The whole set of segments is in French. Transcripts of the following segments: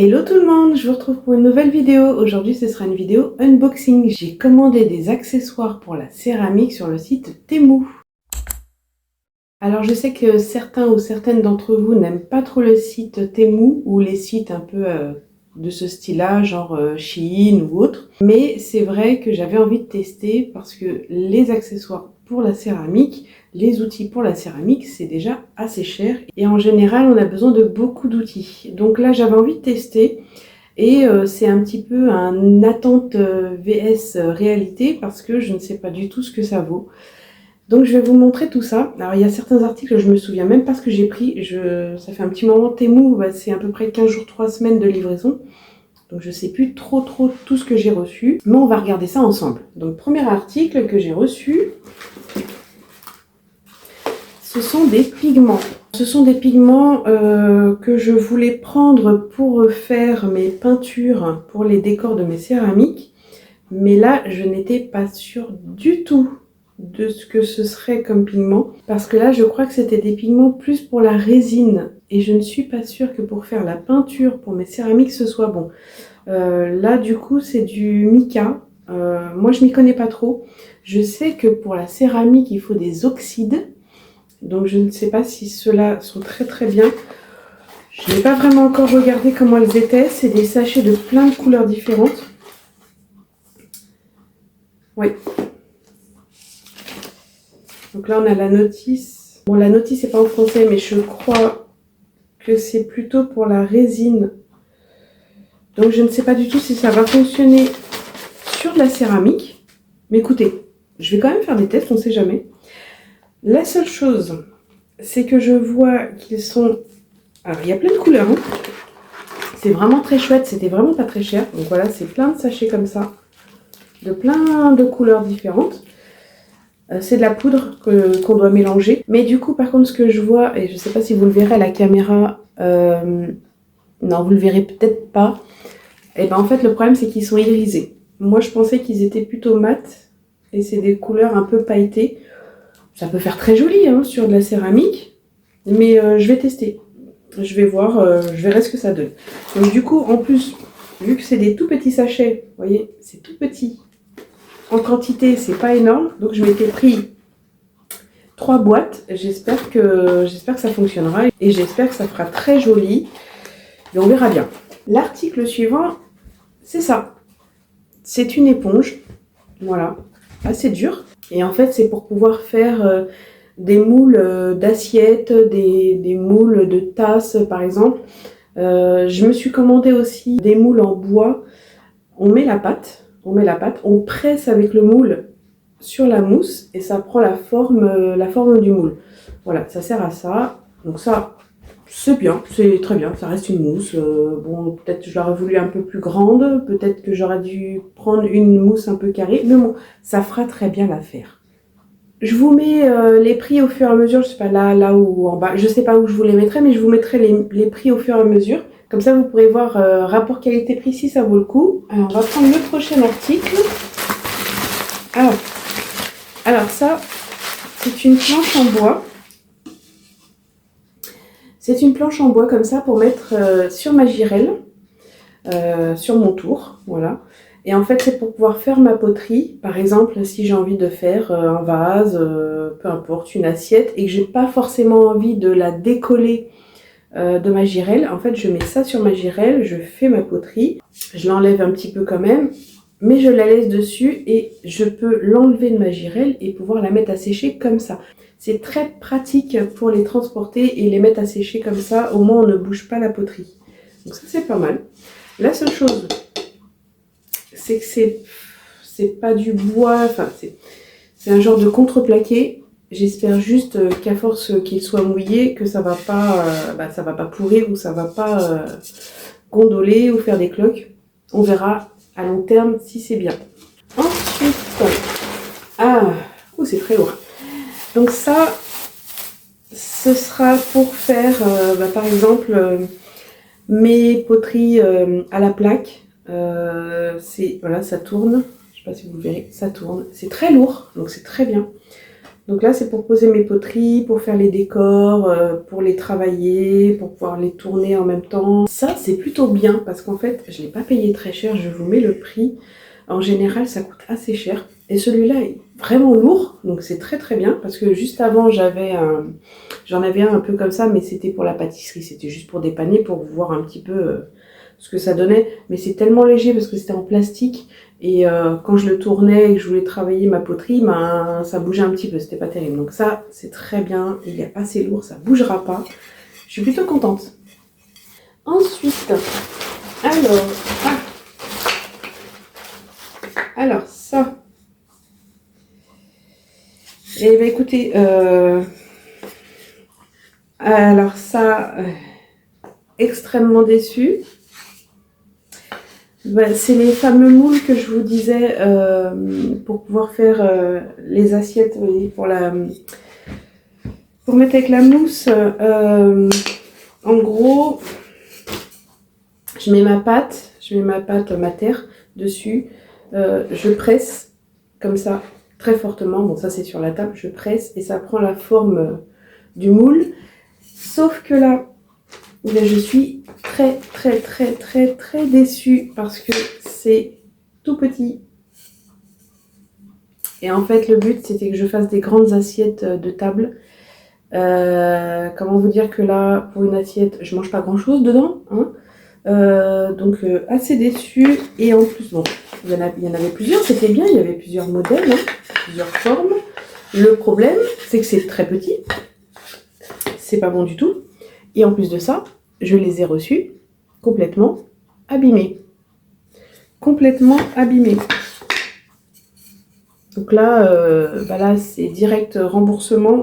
Hello tout le monde, je vous retrouve pour une nouvelle vidéo. Aujourd'hui ce sera une vidéo unboxing. J'ai commandé des accessoires pour la céramique sur le site Temu. Alors je sais que certains ou certaines d'entre vous n'aiment pas trop le site Temu ou les sites un peu de ce style-là, genre Shein ou autre. Mais c'est vrai que j'avais envie de tester parce que les accessoires pour la céramique, les outils pour la céramique, c'est déjà assez cher. Et en général, on a besoin de beaucoup d'outils. Donc là, j'avais envie de tester. Et c'est un petit peu un attente vs réalité parce que je ne sais pas du tout ce que ça vaut. Donc je vais vous montrer tout ça. Alors il y a certains articles, je me souviens même pas ce que j'ai pris. Ça fait un petit moment, Temu, c'est à peu près 15 jours, 3 semaines de livraison. Donc je sais plus trop tout ce que j'ai reçu. Mais on va regarder ça ensemble. Donc premier article que j'ai reçu, ce sont des pigments. Ce sont des pigments que je voulais prendre pour faire mes peintures pour les décors de mes céramiques. Mais là, je n'étais pas sûre du tout de ce que ce serait comme pigment. Parce que là, je crois que c'était des pigments plus pour la résine. Et je ne suis pas sûre que pour faire la peinture pour mes céramiques, ce soit bon. Là, du coup, c'est du mica. Moi, je m'y connais pas trop. Je sais que pour la céramique, il faut des oxydes. Donc je ne sais pas si ceux-là sont très bien. Je n'ai pas vraiment encore regardé comment elles étaient. C'est des sachets de plein de couleurs différentes. Oui. Donc là on a la notice. Bon, la notice n'est pas en français, mais je crois que c'est plutôt pour la résine. Donc je ne sais pas du tout si ça va fonctionner sur de la céramique. Mais écoutez, je vais quand même faire des tests, on ne sait jamais. La seule chose, c'est que je vois qu'ils sont... Alors, il y a plein de couleurs. Hein. C'est vraiment très chouette. C'était vraiment pas très cher. Donc voilà, c'est plein de sachets comme ça. De plein de couleurs différentes. C'est de la poudre qu'on doit mélanger. Mais du coup, par contre, ce que je vois, et je sais pas si vous le verrez à la caméra... non, vous le verrez peut-être pas. Et ben en fait, le problème, c'est qu'ils sont irisés. Moi, je pensais qu'ils étaient plutôt mat. Et c'est des couleurs un peu pailletées. Ça peut faire très joli hein, sur de la céramique, mais je vais tester. Je vais voir, je verrai ce que ça donne. Donc du coup, en plus, vu que c'est des tout petits sachets, vous voyez, c'est tout petit. En quantité, c'est pas énorme. Donc je m'étais pris 3 boîtes. J'espère que ça fonctionnera et j'espère que ça fera très joli. Et on verra bien. L'article suivant, c'est ça. C'est une éponge. Voilà, assez dure. Et en fait, c'est pour pouvoir faire des moules d'assiettes, des moules de tasses, par exemple. Je me suis commandé aussi des moules en bois. On met la pâte, on presse avec le moule sur la mousse et ça prend la forme du moule. Voilà, ça sert à ça. Donc ça, c'est bien, c'est très bien, ça reste une mousse. Bon, peut-être que je l'aurais voulu un peu plus grande, peut-être que j'aurais dû prendre une mousse un peu carrée, mais bon, ça fera très bien l'affaire. Je vous mets les prix au fur et à mesure, je sais pas là ou en bas, je sais pas où je vous les mettrai, mais je vous mettrai les prix au fur et à mesure. Comme ça, vous pourrez voir rapport qualité-prix si ça vaut le coup. Alors, on va prendre le prochain article. Alors ça, c'est une planche en bois. C'est une planche en bois comme ça pour mettre sur ma girelle, sur mon tour, voilà. Et en fait, c'est pour pouvoir faire ma poterie. Par exemple, si j'ai envie de faire un vase, peu importe, une assiette, et que j'ai pas forcément envie de la décoller de ma girelle, en fait, je mets ça sur ma girelle, je fais ma poterie, je l'enlève un petit peu quand même, mais je la laisse dessus et je peux l'enlever de ma girelle et pouvoir la mettre à sécher comme ça. C'est très pratique pour les transporter et les mettre à sécher comme ça, au moins on ne bouge pas la poterie. Donc ça, c'est pas mal. La seule chose, c'est que c'est pas du bois, enfin c'est un genre de contreplaqué. J'espère juste qu'à force qu'il soit mouillé, que ça va pas pourrir ou ça va pas gondoler ou faire des cloques. On verra à long terme si c'est bien. Ensuite, c'est très lourd. Donc ça, ce sera pour faire par exemple mes poteries à la plaque. Voilà, ça tourne. Je sais pas si vous le verrez, ça tourne. C'est très lourd, donc c'est très bien. Donc là, c'est pour poser mes poteries, pour faire les décors, pour les travailler, pour pouvoir les tourner en même temps. Ça, c'est plutôt bien parce qu'en fait, je ne l'ai pas payé très cher. Je vous mets le prix. En général, ça coûte assez cher. Et celui-là est vraiment lourd, donc c'est très très bien. Parce que juste avant, j'en avais un peu comme ça, mais c'était pour la pâtisserie. C'était juste pour dépanner, pour voir un petit peu ce que ça donnait. Mais c'est tellement léger parce que c'était en plastique. Et quand je le tournais et que je voulais travailler ma poterie, ben, ça bougeait un petit peu. C'était pas terrible. Donc ça, c'est très bien. Il est assez lourd, ça bougera pas. Je suis plutôt contente. Ensuite, alors ça... Eh bien écoutez, alors ça, extrêmement déçue. Ben, c'est les fameux moules que je vous disais pour pouvoir faire les assiettes, vous voyez, pour mettre avec la mousse. En gros, je mets ma pâte, ma terre dessus, je presse comme ça. Très fortement, bon ça c'est sur la table, je presse et ça prend la forme du moule. Sauf que là, je suis très déçue parce que c'est tout petit. Et en fait le but c'était que je fasse des grandes assiettes de table. Comment vous dire que là, pour une assiette, je mange pas grand chose dedans, hein. Donc assez déçue. Et en plus, bon, il y en avait plusieurs, c'était bien, il y avait plusieurs modèles, hein, plusieurs formes. Le problème, c'est que c'est très petit, c'est pas bon du tout. Et en plus de ça, je les ai reçus complètement abîmés. Complètement abîmés. Donc là, là c'est direct remboursement.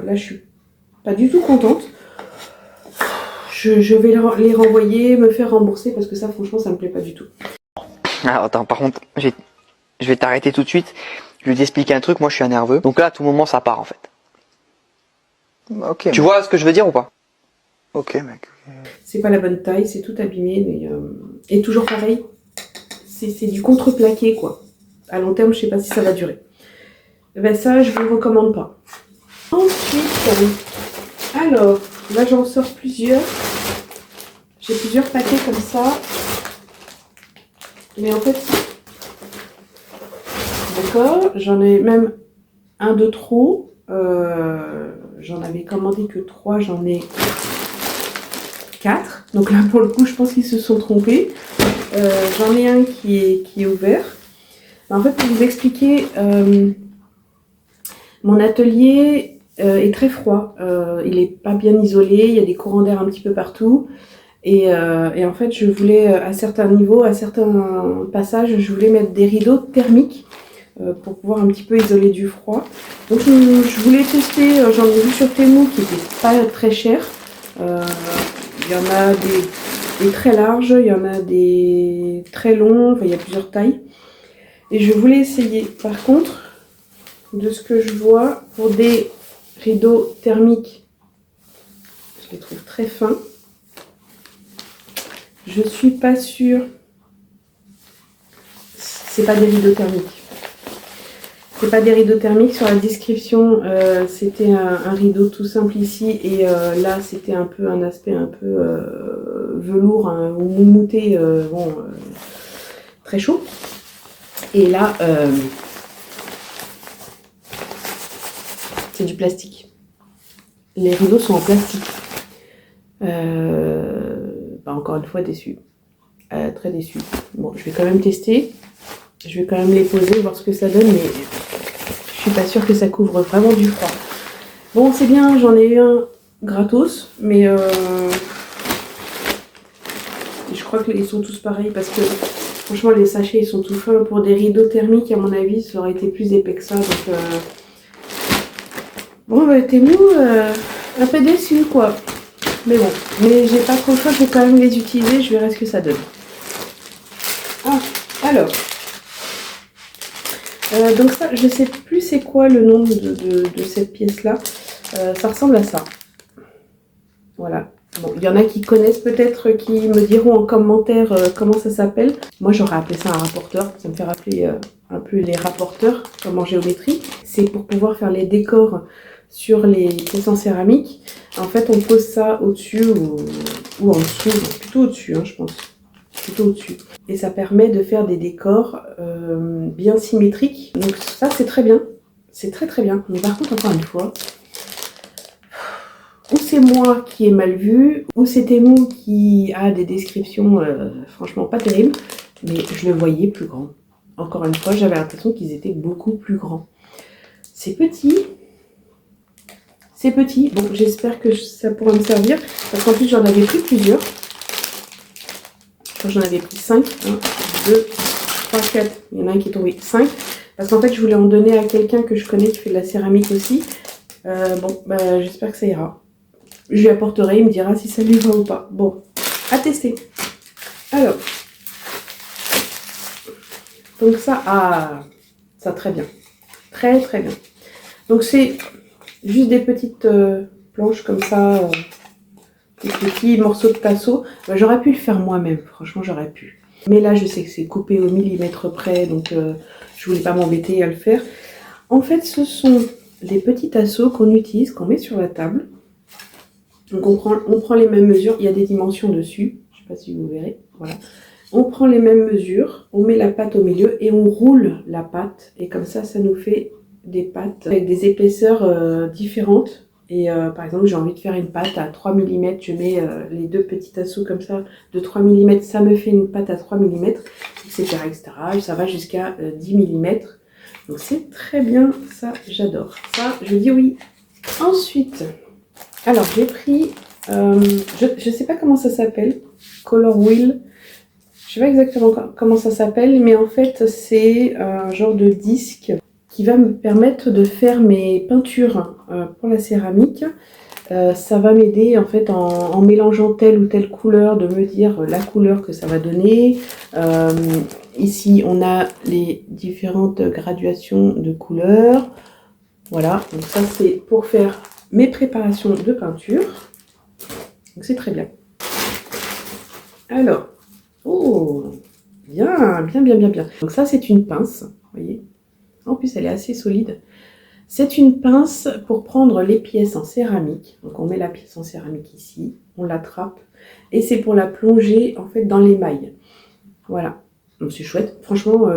Là, je suis pas du tout contente. Je vais les renvoyer, me faire rembourser parce que ça, franchement, ça me plaît pas du tout. Alors, attends, par contre, je vais t'arrêter tout de suite. Je vais t'expliquer un truc. Moi, je suis un nerveux. Donc là, à tout moment, ça part en fait. Ok. Tu vois ce que je veux dire ou pas? Ok, mec. C'est pas la bonne taille, c'est tout abîmé, mais et toujours pareil. C'est du contreplaqué, quoi. À long terme, je sais pas si ça va durer. Ben ça, je vous recommande pas. Ensuite, alors, là, j'en sors plusieurs. J'ai plusieurs paquets comme ça. Mais en fait, d'accord, j'en ai même un de trop. J'en avais commandé que 3, j'en ai 4. Donc là, pour le coup, je pense qu'ils se sont trompés. J'en ai un qui est ouvert. En fait, pour vous expliquer, mon atelier est très froid. Il n'est pas bien isolé, il y a des courants d'air un petit peu partout. Et en fait, je voulais, à certains niveaux, à certains passages, je voulais mettre des rideaux thermiques pour pouvoir un petit peu isoler du froid. Donc je voulais tester, j'en ai vu sur Temu qui n'était pas très cher. Il y en a des très larges, il y en a des très longs, enfin il y a plusieurs tailles. Et je voulais essayer. Par contre, de ce que je vois, pour des rideaux thermiques, je les trouve très fins. Je suis pas sûre. C'est pas des rideaux thermiques. C'est pas des rideaux thermiques. Sur la description, c'était un rideau tout simple ici. Et là, c'était un peu un aspect un peu velours hein, ou moumouté, très chaud. Et là, c'est du plastique. Les rideaux sont en plastique. Encore une fois, déçue. Très déçue. Bon, je vais quand même tester. Je vais quand même les poser, voir ce que ça donne, mais je suis pas sûre que ça couvre vraiment du froid. Bon, c'est bien, j'en ai eu un gratos, mais je crois qu'ils sont tous pareils parce que franchement, les sachets ils sont tout fins. Pour des rideaux thermiques, à mon avis, ça aurait été plus épais que ça. Donc, bon, bah, Temu, un peu déçu quoi. Mais bon, mais j'ai pas trop le choix, je vais quand même les utiliser, je verrai ce que ça donne. Ah, alors. Donc ça, je sais plus c'est quoi le nom de cette pièce-là. Ça ressemble à ça. Voilà. Bon, il y en a qui connaissent peut-être, qui me diront en commentaire comment ça s'appelle. Moi, j'aurais appelé ça un rapporteur. Ça me fait rappeler un peu les rapporteurs, comme en géométrie. C'est pour pouvoir faire les décors sur les pièces en céramique. En fait, on pose ça au-dessus ou en dessous. Plutôt au-dessus, hein, je pense. Plutôt au-dessus. Et ça permet de faire des décors bien symétriques. Donc ça, c'est très bien. C'est très très bien. Mais par contre, encore une fois, ou c'est moi qui ai mal vu, ou c'est Temu qui a des descriptions franchement pas terribles, mais je le voyais plus grand. Encore une fois, j'avais l'impression qu'ils étaient beaucoup plus grands. C'est petit. C'est petit. Bon, j'espère que ça pourra me servir, parce qu'en plus, j'en avais pris plusieurs. Je crois que j'en avais pris 5. 1, 2, 3, 4. Il y en a un qui est tombé 5. Parce qu'en fait, je voulais en donner à quelqu'un que je connais qui fait de la céramique aussi. Bon, bah, j'espère que ça ira. Je lui apporterai, il me dira si ça lui va ou pas. Bon, à tester. Alors. Donc ça, ça très bien. Très très bien. Donc c'est juste des petites planches comme ça. Des petits morceaux de tasseau. J'aurais pu le faire moi-même, franchement j'aurais pu. Mais là je sais que c'est coupé au millimètre près, donc je voulais pas m'embêter à le faire. En fait ce sont des petits tasseaux qu'on utilise, qu'on met sur la table. Donc on prend les mêmes mesures, il y a des dimensions dessus, je sais pas si vous verrez, voilà. On prend les mêmes mesures, on met la pâte au milieu et on roule la pâte. Et comme ça nous fait des pâtes avec des épaisseurs différentes. Et par exemple, j'ai envie de faire une pâte à 3 mm, je mets les deux petits tasseaux comme ça de 3 mm, ça me fait une pâte à 3 mm, etc. etc. Et ça va jusqu'à 10 mm. Donc c'est très bien, ça j'adore. Ça, je dis oui. Ensuite, alors j'ai pris, je sais pas comment ça s'appelle, Color Wheel. Je sais pas exactement comment ça s'appelle, mais en fait c'est un genre de disque qui va me permettre de faire mes peintures pour la céramique. Ça va m'aider en fait en mélangeant telle ou telle couleur, de me dire la couleur que ça va donner. Ici on a les différentes graduations de couleurs. Voilà, donc ça c'est pour faire mes préparations de peinture. Donc c'est très bien. Alors, oh, bien, bien, bien, bien, bien. Donc ça c'est une pince, vous voyez. En plus elle est assez solide. C'est une pince pour prendre les pièces en céramique. Donc on met la pièce en céramique ici, on l'attrape et c'est pour la plonger en fait dans l'émail. Voilà, donc c'est chouette. Franchement,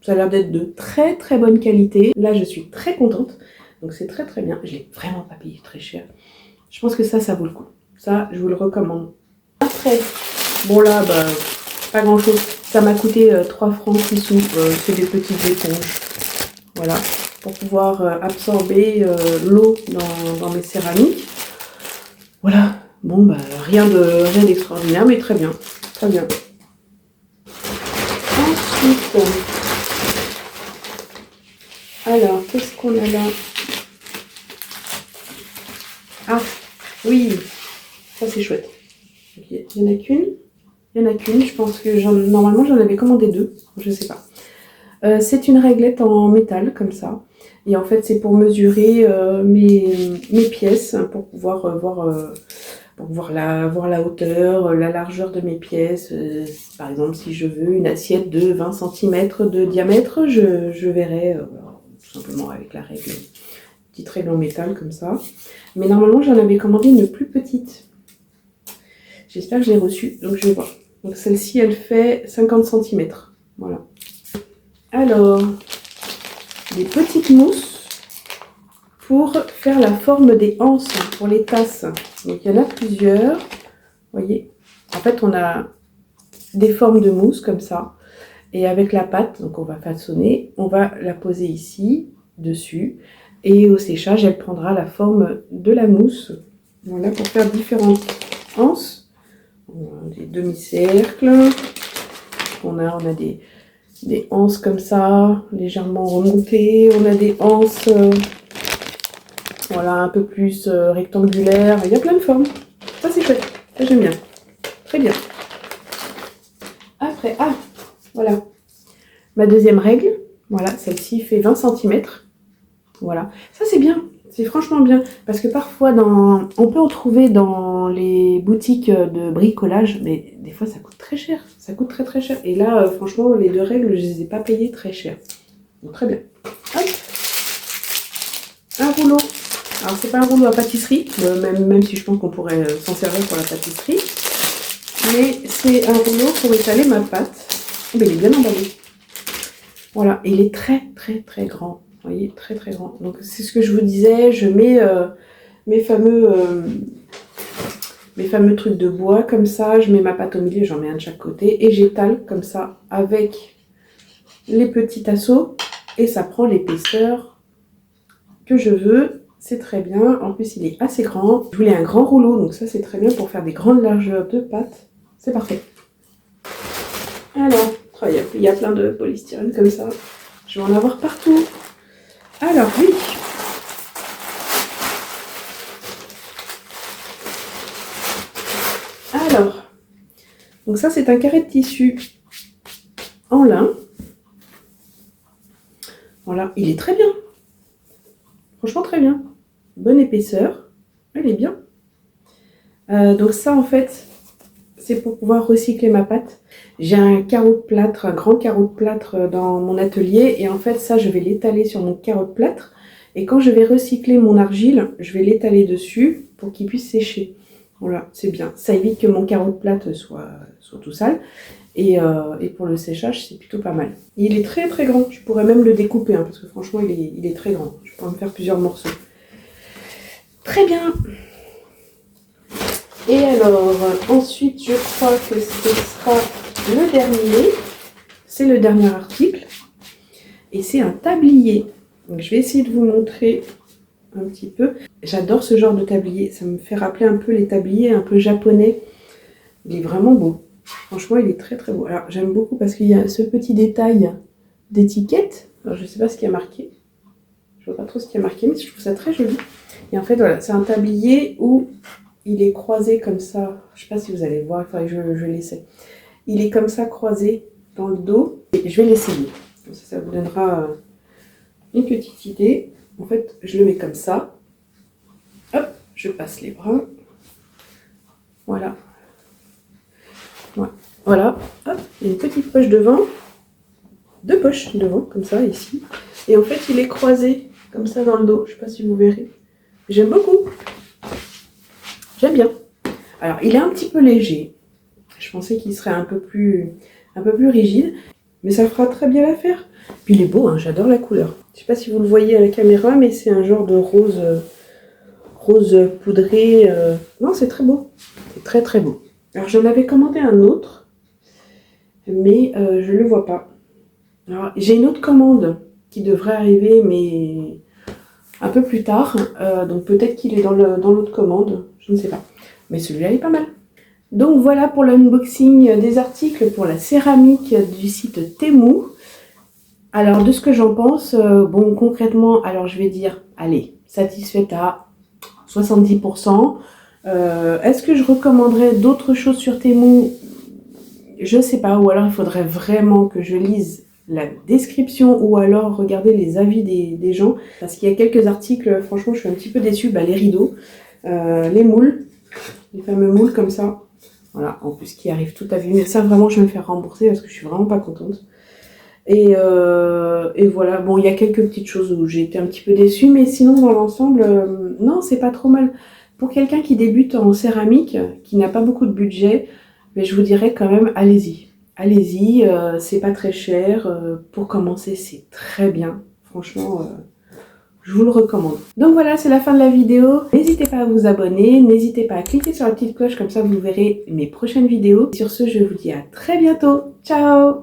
ça a l'air d'être de très très bonne qualité. Là je suis très contente, donc c'est très très bien. Je l'ai vraiment pas payé très cher. Je pense que ça vaut le coup. Ça, je vous le recommande. Après, bon là, bah, pas grand chose. Ça m'a coûté 3 francs 6 sous. C'est des petites éponges. Voilà. Pour pouvoir absorber l'eau dans mes céramiques. Voilà, bon bah rien d'extraordinaire, mais très bien, très bien. Ensuite, alors qu'est-ce qu'on a là? Ah oui, ça c'est chouette. Okay. Il n'y en a qu'une, je pense que normalement j'en avais commandé 2, je sais pas. C'est une réglette en métal comme ça. Et en fait, c'est pour mesurer mes pièces, pour pouvoir voir la hauteur, la largeur de mes pièces. Par exemple, si je veux une assiette de 20 cm de diamètre, je verrai tout simplement avec la règle, petite règle en métal comme ça. Mais normalement, j'en avais commandé une plus petite. J'espère que je l'ai reçue, donc je vais voir. Donc celle-ci, elle fait 50 cm. Voilà. Alors, des petites mousses pour faire la forme des anses pour les tasses. Donc il y en a plusieurs. Vous voyez, en fait on a des formes de mousse comme ça. Et avec la pâte, donc on va façonner, on va la poser ici, dessus. Et au séchage, elle prendra la forme de la mousse. Voilà, pour faire différentes anses. On a des demi-cercles. On a des anses comme ça, légèrement remontées. On a des anses voilà, un peu plus rectangulaires. Il y a plein de formes. Ça, c'est chouette. Ça, j'aime bien. Très bien. Après, voilà. Ma deuxième règle. Voilà, celle-ci fait 20 cm. Voilà. Ça, c'est bien. C'est franchement bien. Parce que parfois, on peut en trouver dans les boutiques de bricolage, mais des fois, ça coûte très cher. Ça coûte très très cher. Et là, franchement, les 2 règles, je les ai pas payées très cher. Donc, très bien. Hop. Un rouleau. Alors, c'est pas un rouleau à pâtisserie, même si je pense qu'on pourrait s'en servir pour la pâtisserie. Mais c'est un rouleau pour étaler ma pâte. Oh, mais il est bien emballé. Voilà, et il est très très très grand. Vous voyez, très très grand. Donc c'est ce que je vous disais, je mets mes fameux trucs de bois comme ça, je mets ma pâte au milieu, j'en mets un de chaque côté et j'étale comme ça avec les petits tasseaux et ça prend l'épaisseur que je veux. C'est très bien, en plus il est assez grand. Je voulais un grand rouleau, donc ça c'est très bien pour faire des grandes largeurs de pâte. C'est parfait. Alors, il y a plein de polystyrène comme ça. Je vais en avoir partout. Alors, oui. Alors, donc ça c'est un carré de tissu en lin. Voilà, il est très bien. Franchement très bien. Bonne épaisseur. Elle est bien. Donc ça en fait, c'est pour pouvoir recycler ma pâte. J'ai un carreau de plâtre, un grand carreau de plâtre dans mon atelier. Et en fait ça, je vais l'étaler sur mon carreau de plâtre. Et quand je vais recycler mon argile, je vais l'étaler dessus pour qu'il puisse sécher. Voilà, c'est bien. Ça évite que mon carreau de plâtre soit tout sale. Et pour le séchage, c'est plutôt pas mal. Il est très très grand. Je pourrais même le découper, hein, parce que franchement, il est très grand. Je pourrais me faire plusieurs morceaux. Très bien. Et alors, ensuite, je crois que ce sera le dernier. C'est le dernier article. Et c'est un tablier. Donc, je vais essayer de vous montrer un petit peu. J'adore ce genre de tablier. Ça me fait rappeler un peu les tabliers un peu japonais. Il est vraiment beau. Franchement, il est très très beau. Alors, j'aime beaucoup parce qu'il y a ce petit détail d'étiquette. Alors, je ne sais pas ce qu'il y a marqué. Je ne vois pas trop ce qu'il y a marqué, mais je trouve ça très joli. Et en fait, voilà, c'est un tablier où il est croisé comme ça. Je ne sais pas si vous allez voir, il faudrait que je l'essaie. Il est comme ça croisé dans le dos. Et je vais l'essayer. Ça vous donnera une petite idée. En fait, je le mets comme ça. Hop, je passe les bras. Voilà. Voilà, hop, il y a une petite poche devant, 2 poches devant, comme ça, ici. Et en fait, il est croisé, comme ça, dans le dos. Je ne sais pas si vous verrez. J'aime beaucoup. J'aime bien. Alors, il est un petit peu léger. Je pensais qu'il serait un peu plus rigide. Mais ça fera très bien l'affaire. Puis il est beau, hein, j'adore la couleur. Je ne sais pas si vous le voyez à la caméra, mais c'est un genre de rose poudré. Non, c'est très beau. C'est très très beau. Alors, j'en avais commandé un autre. Mais je ne le vois pas. Alors, j'ai une autre commande qui devrait arriver, mais un peu plus tard. Donc peut-être qu'il est dans l'autre commande, je ne sais pas. Mais celui-là est pas mal. Donc voilà pour l'unboxing des articles pour la céramique du site Temu. Alors de ce que j'en pense, bon concrètement, alors je vais dire, allez, satisfaite à 70%. Est-ce que je recommanderais d'autres choses sur Temu ? Je sais pas, ou alors il faudrait vraiment que je lise la description ou alors regarder les avis des gens. Parce qu'il y a quelques articles, franchement je suis un petit peu déçue. Les rideaux, les moules, les fameux moules comme ça. Voilà, en plus qui arrivent tout abîmés. Ça vraiment je vais me faire rembourser parce que je suis vraiment pas contente. Et voilà, bon il y a quelques petites choses où j'ai été un petit peu déçue. Mais sinon dans l'ensemble, non c'est pas trop mal. Pour quelqu'un qui débute en céramique, qui n'a pas beaucoup de budget, mais je vous dirais quand même, allez-y. Allez-y, c'est pas très cher. Pour commencer, c'est très bien. Franchement, je vous le recommande. Donc voilà, c'est la fin de la vidéo. N'hésitez pas à vous abonner. N'hésitez pas à cliquer sur la petite cloche, comme ça vous verrez mes prochaines vidéos. Sur ce, je vous dis à très bientôt. Ciao!